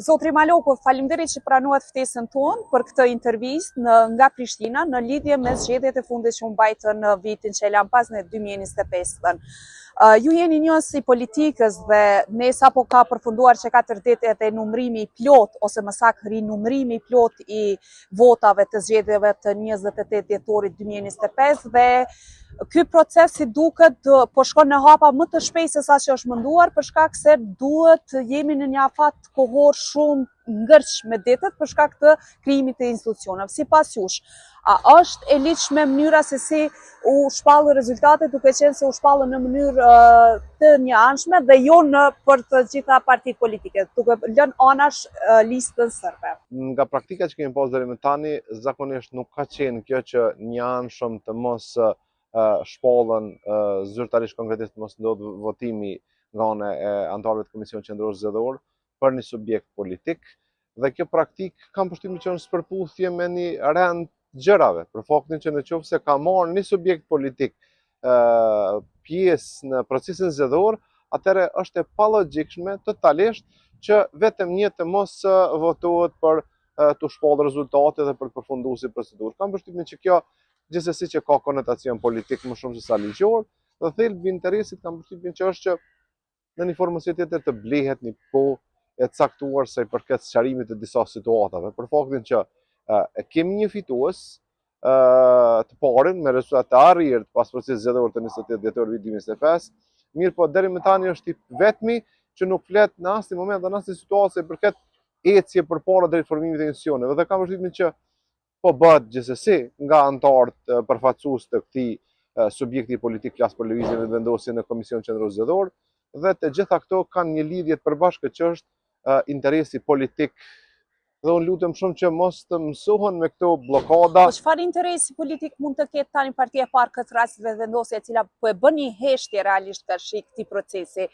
Zotri Maloko, faleminderit që pranuat ftesën tonë për këtë intervistë nga Prishtina në lidhje me zgjedhjet e fundit që u mbajtën në vitin që e lan pas në 2025. Ju jeni njës i politikës dhe ne sapo ka përfunduar që 4 ditë edhe numrimi i plot, ose më saktë rinumrimi i plot i votave të zgjedhjeve të 28 dhjetorit 2025 dhe ky proces si duket po shkon në hapa më të shpejt se sa që është menduar, për shkak se duhet jemi në një afat kohor shumë ngërç me ditët për shkak të krijimit të institucioneve. Sipas jush, a është e lidhshme mënyra se si u shpallën rezultatet, duke qenë se u shpallën në mënyrë të njëanshme dhe jo në për të gjitha partitë politike, duke lënë anash listën serbe? Nga praktika që kemi pasur deri më tani, zakonisht nuk ka qenë kjo që njëanshëm të mos shpallën zyrtarisht konkretisht mos ndodh votimi nga ana e anëtarëve të Komisionit Qendror Zgjedhor për një subjekt politik, dhe kjo praktik kam përshtypjen që është përputhje me një rend gjërave, për faktin që nëse ka marrë një subjekt politik pjesë në procesin zgjedhor, atëherë është e palogjikshme totalisht që vetëm një të mos votohet për të shpallë rezultate dhe për të përfunduar si procedurë. Kam përshtypjen që kjo gjithsesi që ka konotacion politik më shumë se sa ligjor, dhe thelbi i interesit kam përshtypjen që është që në një formë ose tjetër të blehet një kohë e caktuar sa i përket sqarimit të disa situatave, për faktin që kemi një fitues të parën me rezultate të arrirë pas procesit zgjedhor të 28 dhjetorit 2025, mirë po deri më tani është i vetmi që nuk flet në asnjë moment dhe në asnjë situatë sa i përket ecje përpara drejt formimit të institucioneve, dhe kam përshtypjen që po bëhet gjithsesi nga anëtarët përfaqësues të këtij subjekti politik, flas për lëvizjen e vendosjes në Komisionin Qendror Zgjedhor, dhe të gjitha këto kanë një lidhje të përbashkët që është interesi politik, dhe unë lutem shumë që mos të mësohen me këto bllokada. Po çfarë interesi politik mund të ketë tani partia e parë këtë rast vendosje e cila po e bën një heshtje realisht tash këtij procesi?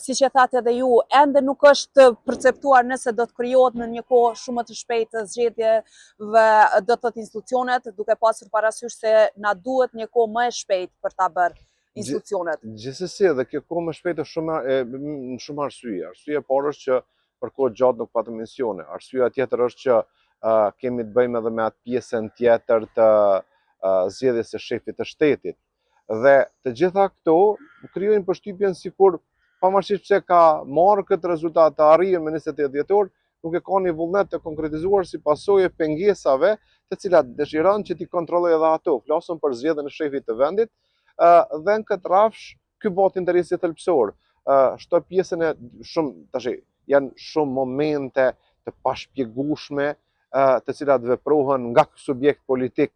Siç e thatë edhe ju, ende nuk është perceptuar nëse do të krijohet në një kohë shumë më të shpejtë zgjedhjeve do të thotë institucionet, duke pasur parasysh se na duhet një kohë më e shpejtë për ta bërë institucionet. Gjithsesi, edhe kjo kohë më shpejt është shumë arsye. Arsyeja e parë është që për kohë gjatë nuk patëm misione. Arsyeja tjetër është që kemi të bëjmë edhe me atë pjesën tjetër të zgjedhjes së shefit të shtetit. Dhe të gjitha këto krijojnë përshtypjen sikur pavarësisht pse ka marrë këtë rezultat të arrirë me 28 dhjetor, nuk e ka një vullnet të konkretizuar si pasojë pengesave të cilat dëshiron që t'i kontrollojë edhe ato. Flasëm për zgjedhjen e shefit të vendit, dhe në këtë rafsh ky bëhet interesi thelbësor. Shto pjesën e janë shumë momente të pashpjegueshme të cilat veprohen nga ky subjekt politik,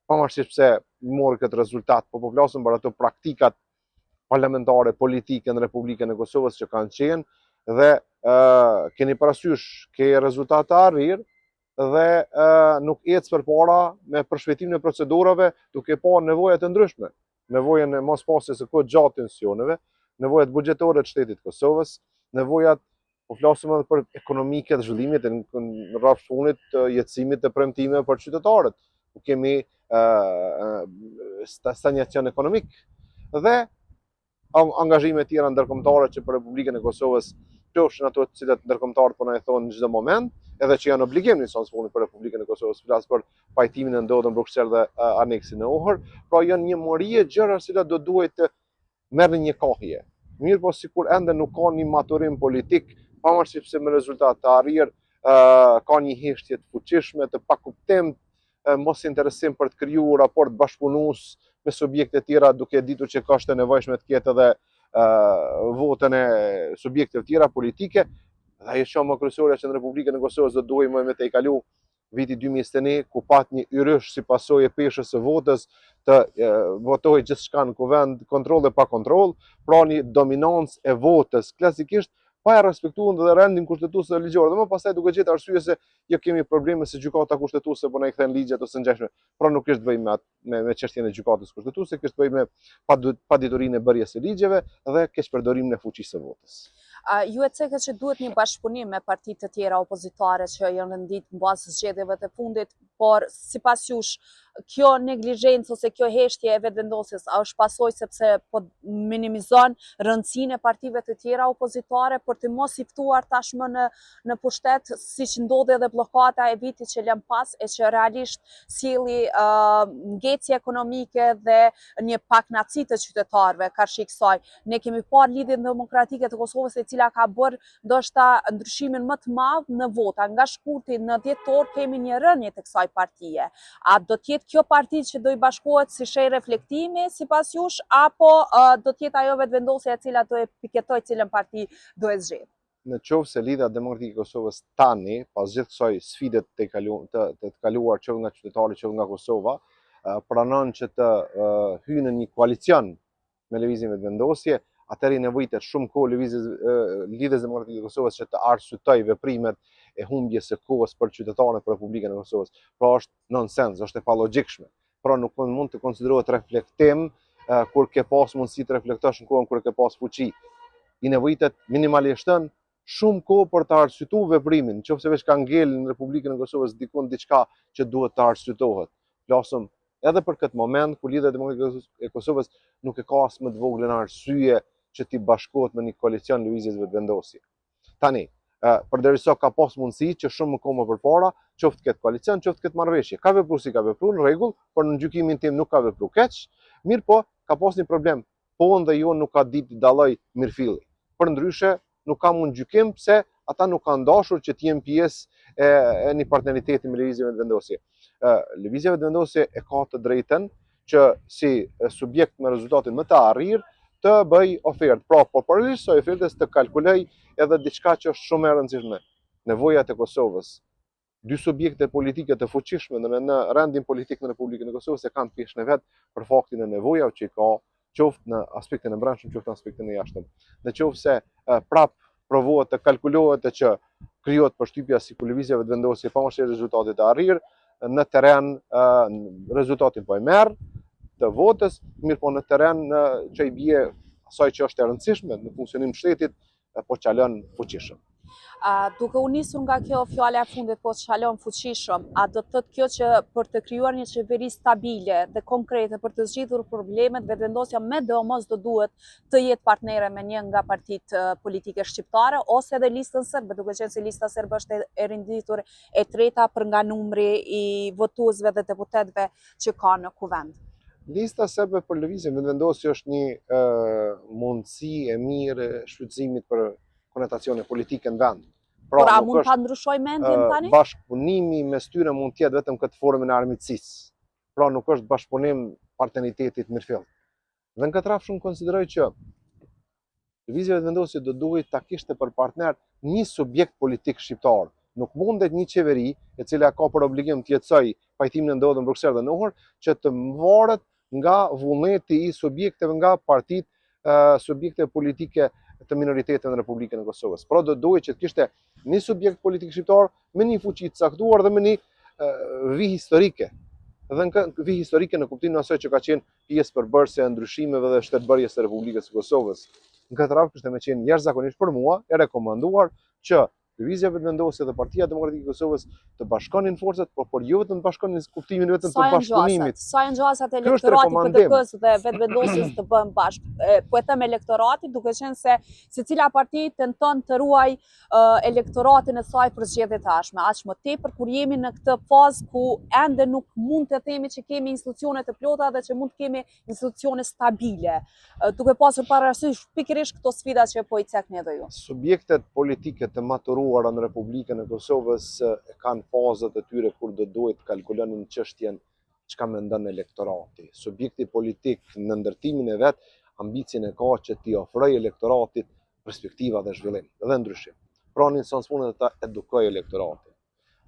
pavarësisht pse mori këtë rezultat, po flasim për ato praktikat parlamentare politike në Republikën e Kosovës që kanë qenë, dhe keni parasysh ke rezultate të arrirë dhe nuk ecë përpara me përshpejtimin e procedurave duke pa nevoja të ndryshme. Nevojën e mos pasjes së kohë gjatë të institucioneve, nevojat buxhetore të shtetit të Kosovës, nevojat, po flasim edhe për ekonomike të zhvillimit në rrafsh fundit të jetësimit të premtimeve për qytetarët. Kemi stagnacion ekonomik dhe angazhime tjera ndërkombëtare që për Republikën e Kosovës, qofshin ato të cilat ndërkombëtarët po na i thonë në çdo moment, edhe që janë obligim në sens fundit për Republikën e Kosovës, flas për pajtimin e ndodhur në Bruksel dhe aneksin e Ohër, pra janë një mori gjëra që do duhet të merrni një kohje. Mirë po sikur ende nuk ka një maturim politik, pavarësisht pse me rezultat të arrirë ka një heshtje të fuqishme, të pakuptim, mos interesim për të krijuar raport bashkëpunues me subjekte të tjera, duke ditur që ka është e nevojshme të ketë edhe votën e subjekteve të tjera politike, dhe ajo që më kryesore që në Republikën e Kosovës do duhej me të kalu viti 2021, ku pat një yrysh si pasojë e peshës së votës, të votohej gjithçka në kuvend, kontroll dhe pa kontroll, pra një dominancë e votës klasikisht pa e respektuar dhe rendin kushtetues dhe ligjor. Dhe më pastaj duke gjetur arsye se jo kemi probleme se gjykata kushtetuese po na i kthen ligjet ose ngjashme. Pra nuk është të bëjmë me çështjen e gjykatës kushtetuese, kështë të bëjmë me paditurinë e bërjes së ligjeve dhe keqpërdorimin e fuqisë së votës. Ju e cekët që duhet një bashkëpunim me partitë të tjera opozitare që janë rendit në bazë zgjedhjeve të fundit, por sipas jush kjo neglizhencë ose kjo heshtje e vetëvendosjes a është pasojë sepse po minimizon rëndësinë e partive të tjera opozitare për të mos i ftuar tashmë në pushtet, siç ndodhi edhe bllokada e vitit që lëm pas e që realisht sjelli ngecje ekonomike dhe një paknaci të qytetarëve karshi kësaj. Ne kemi parë Lidhjen Demokratike të Kosovës e cila ka bërë ndoshta ndryshimin më të madh në vota. Nga shkurti në dhjetor kemi një rënje të kësaj partie. A do të jetë kjo parti që do i bashkohet si shenjë reflektimi sipas jush apo do të jetë ajo vetëvendosja e cila do e piketojë cilën parti do e zgjedhë? Në qovë se Lidhja Demokratike e Kosovës tani, pas gjithë kësaj sfidet të kaluar që nga qytetarët që nga Kosova, pranon që të hyjë në një koalicion me lëvizjen vetëvendosje, atëherë nevojitet shumë kohë Lidhjes Demokratike e Kosovës që të arsyetoj veprimet e humbjes së kohës për qytetarët për Republikën e Kosovës. Pra është nonsens, është e palogjikshme. Pra nuk mund të konsiderohet reflektim kur ke pas mundësi të reflektosh në kohën kur ke pas fuqi. I nevojitet minimalisht shumë kohë për të arsyetuar veprimin, nëse veç ka ngel në Republikën e Kosovës diçka që duhet të arsyetohet. Flasëm edhe për këtë moment ku Lidhja Demokratike e Kosovës nuk e ka as më të voglën arsye që t'i bashkohet me një koalicion lëvizjes vetëvendosje. Tani, përderisa ka pas mundësi që shumë më kohë më përpara, qoftë këtë koalicion, qoftë këtë marrëveshje. Ka vepruar si ka vepruar në rregull, por në gjykimin tim nuk ka vepruar keq. Mirë po, ka pas një problem. Po dhe jo nuk ka ditë dalloj mirëfilli. Përndryshe, nuk ka mund gjykim pse ata nuk kanë dashur që të jenë pjesë e një partneriteti me lëvizjen vetëvendosje. Lëvizja vetëvendosje e ka të drejtën që si subjekt me rezultatin më të arrirë të bëj ofertë. Pra, po paralelisht kësaj ofertës të kalkuloj edhe diçka që është shumë e rëndësishme. Nevojat e Kosovës. Dy subjekte politike të fuqishme në rendin politik në Republikën e Kosovës e kanë peshën e vet për faktin e nevojave që i ka, qoftë në aspektin e brendshëm, qoftë në aspektin e jashtëm. Në qoftë se prap provohet të kalkulohet që krijohet përshtypja si ku lëvizja vetëvendosje pa marrë rezultatet e arrirë, në terren rezultatin po e merr të votës, mirë po në terren që i bie asaj që është e rëndësishme në funksionim të shtetit, po çalon fuqishëm. Duke u nisur nga kjo fjala e fundit, po çalon fuqishëm, a do të thotë kjo që për të krijuar një qeveri stabile dhe konkrete për të zgjidhur problemet, vetëvendosja me domos do duhet të jetë partnere me një nga partitë politike shqiptare ose edhe listën serbe, duke qenë se lista serbe është e rinditur e treta për nga numri i votuesve dhe deputetëve që ka në kuvend. Lista serbe për lëvizjen vetëvendosje është një mundësi e mirë e shfrytëzimit për konotacione politike në vend. Por a mund ta ndryshoj mendjen tani? Bashkëpunimi mes tyre mund të jetë vetëm këtë formën e armiqësisë. Pra nuk është bashkëpunim partneritetit mirëfill. Dhe në këtë rrafsh unë konsideroj që lëvizja vetëvendosje do duhet ta kishte për partner një subjekt politik shqiptar. Nuk mundet një qeveri e cila ka për obligim të jetësoj pajtimin e ndodhur në Bruksel dhe në Ohër që të varet nga vullneti i subjekteve nga partitë subjekte politike të minoriteteve në Republikën e Kosovës. Pra do duhet që të kishte një subjekt politik shqiptar me një fuqi të caktuar dhe me një vijë historike. Dhe në vijë historike në kuptimin e asaj që ka qenë pjesë përbërëse e ndryshimeve dhe shtetbërjes së Republikës së Kosovës. Në këtë radhë kishte më qenë jashtëzakonisht për mua e rekomanduar që lëvizja vetëvendosje dhe Partia Demokratike e Kosovës të bashkonin forcat, por jo vetëm të bashkonin në kuptimin vetëm të bashkëpunimit. Sa janë gjasat e elektoratit PDK-s dhe vetëvendosjes të bëhen bashkë. Po e them elektoratit, duke qenë se secila parti tenton të ruaj elektoratin e saj për zgjedhjet e ardhshme. Aq më tepër kur jemi në këtë fazë ku ende nuk mund të themi që kemi institucione të plota dhe që mund të kemi institucione stabile. Duke pasur parasysh pikërisht këto sfida që po i cekni edhe ju. Subjektet politike të maturuara në Republikën e Kosovës e kanë fazat e tyre kur do duhet kalkulonin çështjen çka mendon elektorati. Subjekti politik në ndërtimin e vet ambicien e ka që t'i ofrojë elektoratit perspektiva dhe zhvillim dhe ndryshim. Pra në sens punët ta edukojë elektoratin.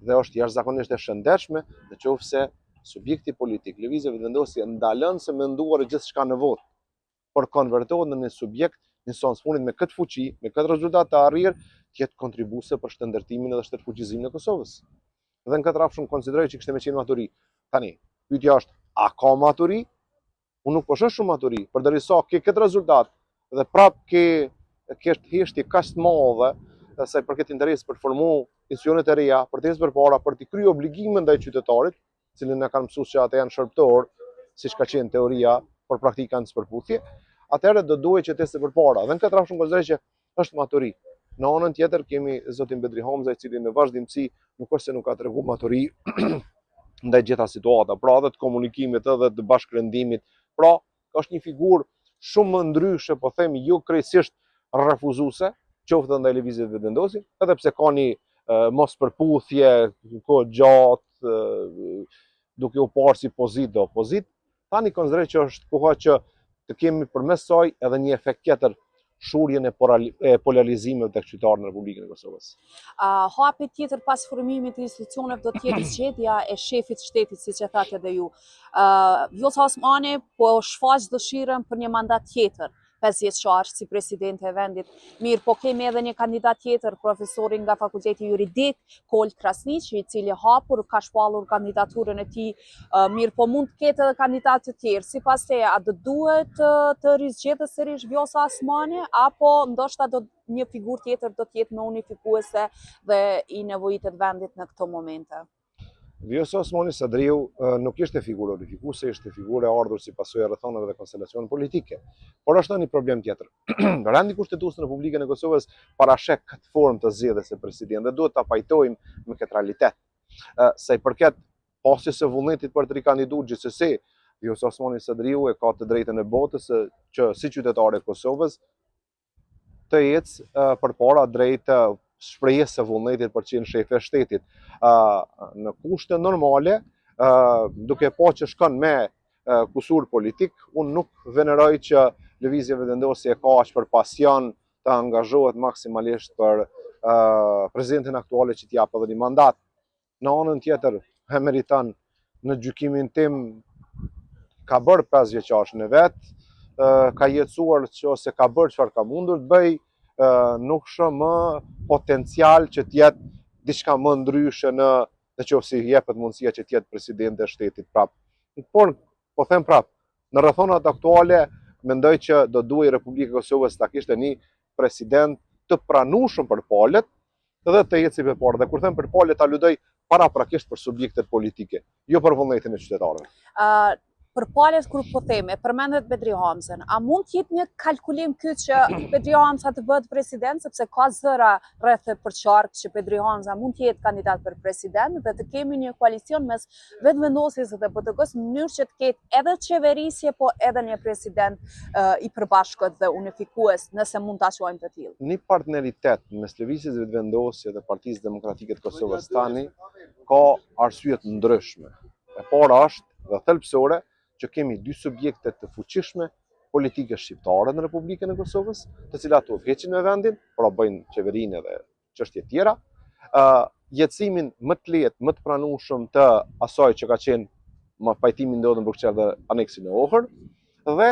Dhe është jashtëzakonisht e shëndetshme nëse subjekti politik, lëvizja vetëvendosje ndalon se menduar gjithçka në votë, por konvertohet në një subjekt në sens punit me këtë fuqi, me këtë rezultat të arrirë, të jetë kontribuese për shtetërtimin dhe shtetfuqizimin e Kosovës. Dhe në këtë rrafsh unë konsideroj që kishte më qenë maturi. Tani, pyetja është, a ka maturi? Unë nuk po shoh shumë maturi, përderisa ke këtë rezultat dhe prap ke heshtje kaq të madhe sa i përket interes për formu institucionet e reja, për përpara për të kryer obligime ndaj qytetarit, cilin na kanë mësuar se ata janë shërbëtor, siç ka qenë teoria, por praktika në përputhje, atëherë do duhet që të përpara. Dhe në këtë rrafsh konsideroj që është maturi. Në anën tjetër kemi zotin Bedri Hamza, i cili në vazhdimsi nuk është se nuk ka treguar maturi ndaj gjitha situata, pra edhe të komunikimit edhe të bashkërendimit. Pra, është një figurë shumë më ndryshe, po themi, jo krejtësisht refuzuese, qoftë ndaj lëvizjeve vetëvendosje, edhe pse ka një mos përputhje, kohë gjatë, duke u parë si pozitë dhe opozitë. Tani konsideroj që është koha që të kemi përmes saj edhe një efekt tjetër, shurjen e polarizimeve tek qytetarët në Republikën e Kosovës. Hapi tjetër pas formimit të institucioneve do të jetë zgjedhja e shefit shtetit, siç e thatë edhe ju. Vjosa Osmani po shfaq dëshirën për një mandat tjetër, 5 vjeçar si presidente e vendit. Mirë, po kemi edhe një kandidat tjetër, profesorin nga Fakulteti Juridik, Kol Krasniqi, i cili hapur ka shpallur kandidaturën e tij. Mirë, po mund të ketë edhe kandidatë të tjerë. Sipas teje, a do duhet të rizgjedhë sërish Vjosa Osmani, apo ndoshta një figurë tjetër do të jetë më unifikuese dhe i nevojitet vendit në këto momente? Vjosa Osmani Sadriu nuk ishte figurë unifikuese, ishte figurë e ardhur si pasojë e rrethonave dhe konstelacione politike. Por është një problem tjetër. Rendi kushtetues në Republikën e Kosovës parashek këtë formë të zgjedhjes së presidentit dhe duhet ta pajtojmë me këtë realitet. Sa i përket pasjes së vullnetit për të rikandiduar gjithsesi, Vjosa Osmani Sadriu e ka të drejtën e botës që si qytetare e Kosovës të ecë përpara drejt shprehjes së vullnetit për të qenë shefe e shtetit. Në kushte normale, duke pa që shkon me kusur politik, unë nuk veneroj që lëvizja vetëvendosje ka aq për pasion të angazhohet maksimalisht për presidentin aktuale që t'i jap edhe një mandat. Në anën tjetër, e meriton në gjykimin tim, ka bërë 5 vjeçarshën e vet, ka jetësuar ose ka bërë çfarë ka mundur të bëj, nuk shoh më potencial që të jetë diçka më ndryshe nëse jepet mundësia që të jetë presidente e shtetit prap. Por po them prap, në rrethonat aktuale mendoj që do duhej Republika e Kosovës ta kishte një president të pranueshëm për palët dhe të ecë si përpara. Dhe kur them për palët, aludoj paraprakisht për subjektet politike, jo për vullnetin e qytetarëve. Për palët kur po theme, përmendet Bedri Hamzën, a mund të jetë një kalkulim ky që Bedri Hamza të bëhet president, sepse ka zëra rreth e përqark që Bedri Hamza mund të jetë kandidat për president dhe të kemi një koalicion mes vetëvendosjes dhe BDK-s në mënyrë që të ketë edhe qeverisje, po edhe një president i përbashkët dhe unifikues, nëse mund ta quajmë të tillë. Një partneritet mes lëvizjes vetëvendosje dhe Partisë Demokratike të Kosovës tani ka arsye të ndryshme. E para është dhe thelbësore që kemi dy subjekte të fuqishme politike shqiptare në Republikën e Kosovës, të cilat udhëheqin me vendin, pra bëjnë qeverinë dhe çështje tjera, jetësimin më të lehtë, më të pranueshëm të asaj që ka qenë më pajtimi ndodhur në Bruxelles dhe aneksin e Ohër, dhe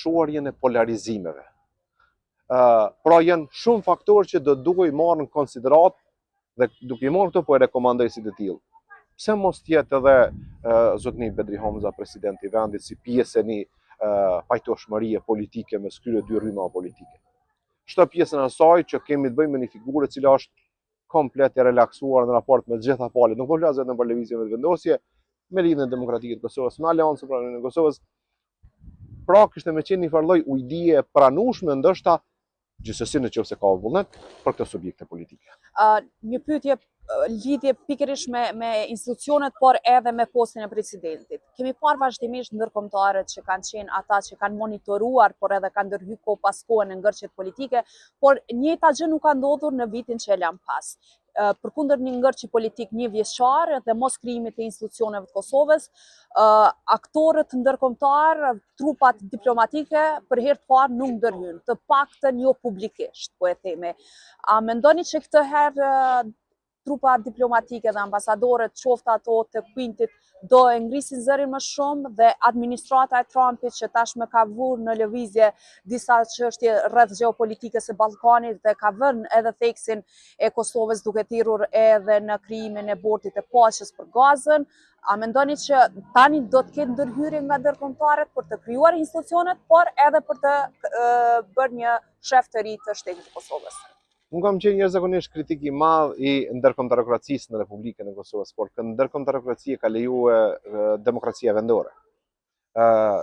shuarjen e polarizimeve. Pra janë shumë faktorë që do duhej marrë në konsiderat dhe duke i marrë këto po e rekomandoj si të tillë. Pse mos tjetë edhe zotni Bedri Hamza, president i vendit, si pjesë e një pajtoshmërie politike me skyrë dy rryma politike. Shto pjesën e saj që kemi të bëjmë me një figurë e cila është komplet e relaksuar në raport me gjitha palët. Nuk po flas vetëm për lëvizjen vetëvendosje, me Lidhjen Demokratike të Kosovës, me Aleancën për Union e Kosovës. Pra kishte me qenë një farë lloj ujdie pranueshme ndoshta gjithsesi nëse ka vullnet për këto subjekte politike. Një pyetje lidhje pikërisht me institucionet, por edhe me postin e presidentit. Kemi parë vazhdimisht ndërkombëtarët që kanë qenë ata që kanë monitoruar, por edhe kanë ndërhyrë kohë pas kohe në ngërçet politike, por njëjta gjë nuk ka ndodhur në vitin që e lan pas. Përkundër një ngërçi politik një vjeçar dhe mos krijimit të institucioneve të Kosovës, aktorët ndërkombëtar, trupat diplomatike për herë të parë nuk ndërhyjnë, të paktën jo publikisht, po e themi. A mendoni që këtë herë trupa diplomatike dhe ambasadorët, qoftë ato të Quintit, do e ngrisin zërin më shumë dhe administrata e Trumpit që tashmë ka vurë në lëvizje disa çështje rreth gjeopolitikës së Ballkanit dhe ka vënë edhe theksin e Kosovës duke thirrur edhe në krijimin e bordit të paqes për Gazën. A mendoni që tani do të ketë ndërhyrje nga ndërkombëtarët për të krijuar institucionet, por edhe për të bërë një shef të ri të shtetit të Kosovës? Unë kam qenë jashtëzakonisht kritik i madh i ndërkombëtarokracisë në Republikën e Kosovës, por ndërkombëtarokracia ka lejuar demokracia vendore.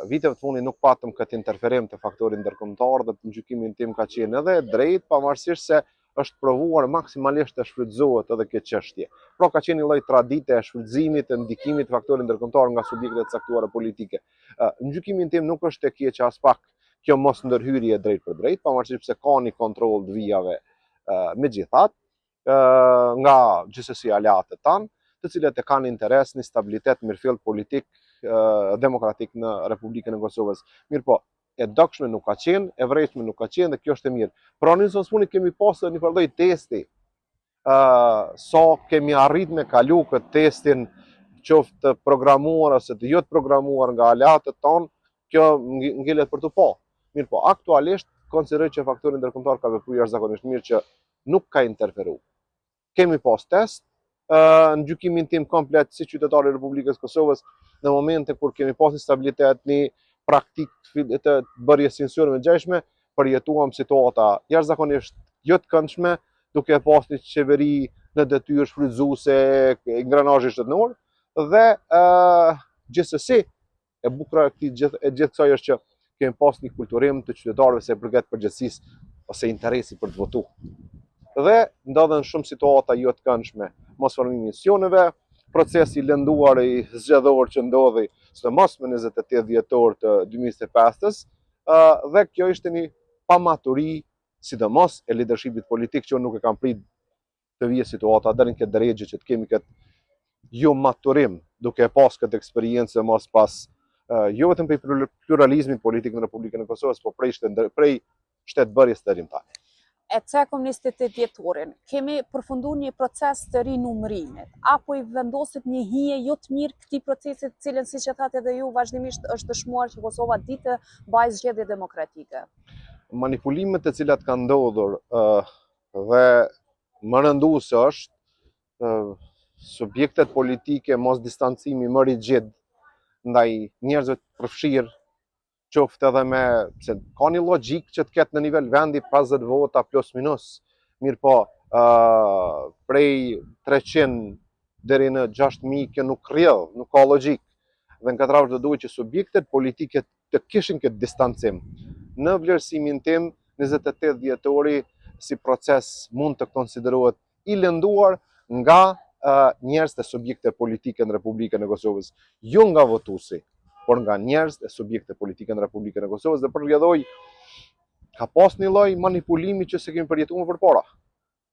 Viteve të fundit nuk patëm këtë interferim të faktorit ndërkombëtar dhe në gjykimin tim ka qenë edhe drejt, pavarësisht se është provuar maksimalisht të shfrytëzohet edhe kjo çështje. Pra ka qenë një lloj tradite e shfrytëzimit të ndikimit të faktorit ndërkombëtar nga subjektet e caktuara politike. Në gjykimin tim nuk është e keqe as pak kjo mos ndërhyrje drejt për drejt, pavarësisht se ka një kontroll të vijave megjithatë nga gjithsesi aleatët tanë, të cilët e kanë interes një stabilitet mirëfill politik demokratik në Republikën e Kosovës. Mirë po, e dogshme nuk ka qenë, e vërejtshme nuk ka qenë dhe kjo është e mirë. Pra në zonë smuni kemi pasur një lloj testi, sa kemi arrit me kalu këtë testin qoftë të programuar ose të jo të programuar nga aleatët tonë, kjo ngelet për të pa. Mirë po, aktualisht konsideroj që faktori ndërkombëtar ka vepruar jashtëzakonisht mirë që nuk ka interferuar. Kemi pas test, në gjykimin tim komplet si qytetar i Republikës Kosovës, në momente kur kemi pas stabilitet, një praktikë të bërjes sinqure me gjeshme, përjetuam situata jashtëzakonisht jo të këndshme, duke pas një qeveri në detyrë shfrytëzuese, ingranazhi shtetenor, dhe gjithsesi e bukura e gjithë kësaj është që kemi pas një kulturim të qytetarëve se përket përgjegjësisë ose interesi për të votuar. Dhe ndodhen shumë situata jo të këndshme, mos formimi i misioneve, procesi lënduar i zgjedhor që ndodhi sidomos me 28 dhjetor të 2025-s, dhe kjo ishte një pamaturi, sidomos e leadershipit politik që unë nuk e kam prit të vijë situata deri në këtë drejtë që të kemi këtë jo maturim, duke pas këtë eksperiencë mos pas jo vetëm për pluralizmin politik në Republikën e Kosovës, por prej shtetbërjes të rimtare. E cekëm 28 dhjetorin, kemi përfunduar një proces të rinumërimit, apo i vendosit një hije jo të mirë këtij procesit, cilën siç e thatë edhe ju vazhdimisht është dëshmuar që Kosova ditë bajë zgjedhje demokratike? Manipulimet të cilat kanë ndodhur dhe më rënduese është subjektet politike mos distancimi më rigjid ndaj njerëzve të përfshirë, qoftë edhe me, se ka një logjik që të ketë në nivel vendi 50 vota plus minus, mirë po, prej 300 deri në 6.000 kjo nuk rrjedh, nuk ka logjik. Dhe në këtë radhë do duhet që subjektet politike të kishin këtë distancim. Në vlerësimin tim, 28 dhjetori si proces mund të konsiderohet i lënduar nga njerëz të subjekte politike në Republikën e Kosovës, jo nga votuesi, por nga njerëz e subjekte politike në Republikën e Kosovës, dhe përrjedhoj ka pas një lloj manipulimi që se kemi përjetuar më përpara.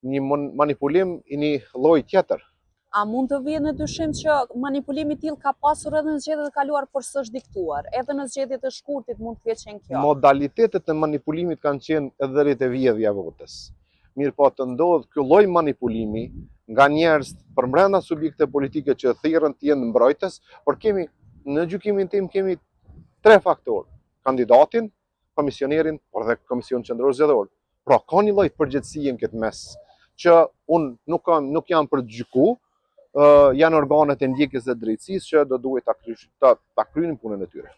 Një manipulim i një lloji tjetër. A mund të vijë në dyshim që manipulimi i tillë ka pasur edhe në zgjedhjet e kaluara, por s'është diktuar, edhe në zgjedhjet e shkurtit mund të ketë qenë kjo? Modalitetet e manipulimit kanë qenë edhe deri te vjedhja e votës. Mirë po të ndodh ky lloj manipulimi nga njerëz përbrenda subjekte politike që thirrën të jenë mbrojtës, por kemi në gjykimin tim kemi 3 faktorë: kandidatin, komisionerin, por dhe komision qendror zgjedhor. Pra ka një lloj përgjegjësie në këtë mes që unë nuk jam për të gjyku, janë organet e ndjekjes dhe drejtësisë që do duhet ta kryenin punën e tyre.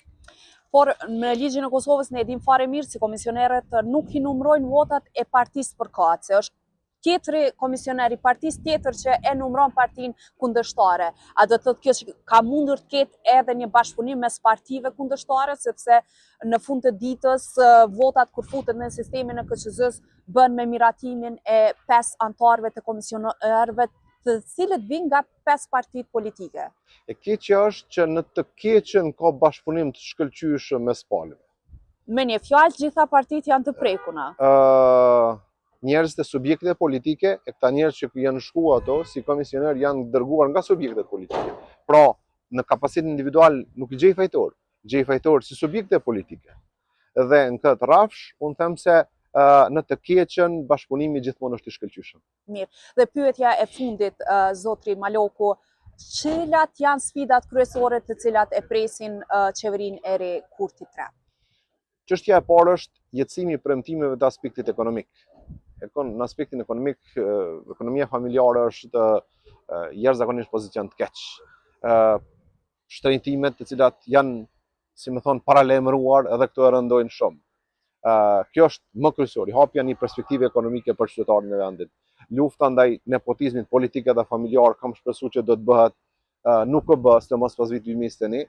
Por në ligjin e Kosovës ne e dim fare mirë si komisionerët nuk i numërojnë votat e partisë përkatëse. Është tjetri komisioner i partisë tjetër që e numëron partinë kundërshtare. A do të thotë kjo që ka mundur të ketë edhe një bashkëpunim mes partive kundërshtare, sepse në fund të ditës votat kur futet në sistemin e KQZ-s bën me miratimin e 5 anëtarëve të komisionerëve, të cilët vijnë nga 5 partitë politike. E keqja është që në të keqen ka bashkëpunim të shkëlqyeshëm mes palëve. Me një fjalë, gjitha partitë janë të prekuna. Njerëz të subjekte politike, e këta njerëz që janë shkuar ato si komisioner janë dërguar nga subjektet politike. Pra, në kapacitet individual nuk gjej fajtor, gjej fajtor si subjekte politike. Dhe në këtë rrafsh, unë them se në të keqen bashkëpunimi gjithmonë është i shkëlqyeshëm. Mirë. Dhe pyetja e fundit, zotri Maloku, cilat janë sfidat kryesore të cilat e presin qeverinë e re Kurti 3? Çështja e parë është jetësimi i premtimeve të aspektit ekonomik. Në aspektin ekonomik, ekonomia familjare është jashtëzakonisht pozicion të keq. Shtrëngtimet të cilat janë, si më thon, paralajmëruar edhe këto e rëndojnë shumë. Kjo është më kryesori, hapja një perspektive ekonomike për qytetarin e vendit. Lufta ndaj nepotizmit politik dhe familjar kam shpresuar që do të bëhet, nuk e bë, sidomos pas vitit 2021,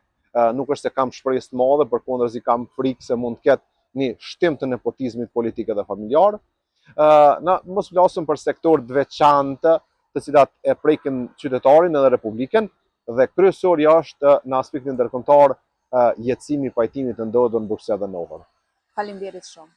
nuk është se kam shpresë të madhe, përkundërzi kam frikë se mund të ketë një shtim të nepotizmit politik dhe familjar. Na mos flasim për sektor të veçantë, të cilat e prekin qytetarin edhe republikën, dhe kryesori është në aspektin ndërkombëtar jetësimi i pajtimit të ndodhur në Bruksel dhe Nohër. Faleminderit shumë.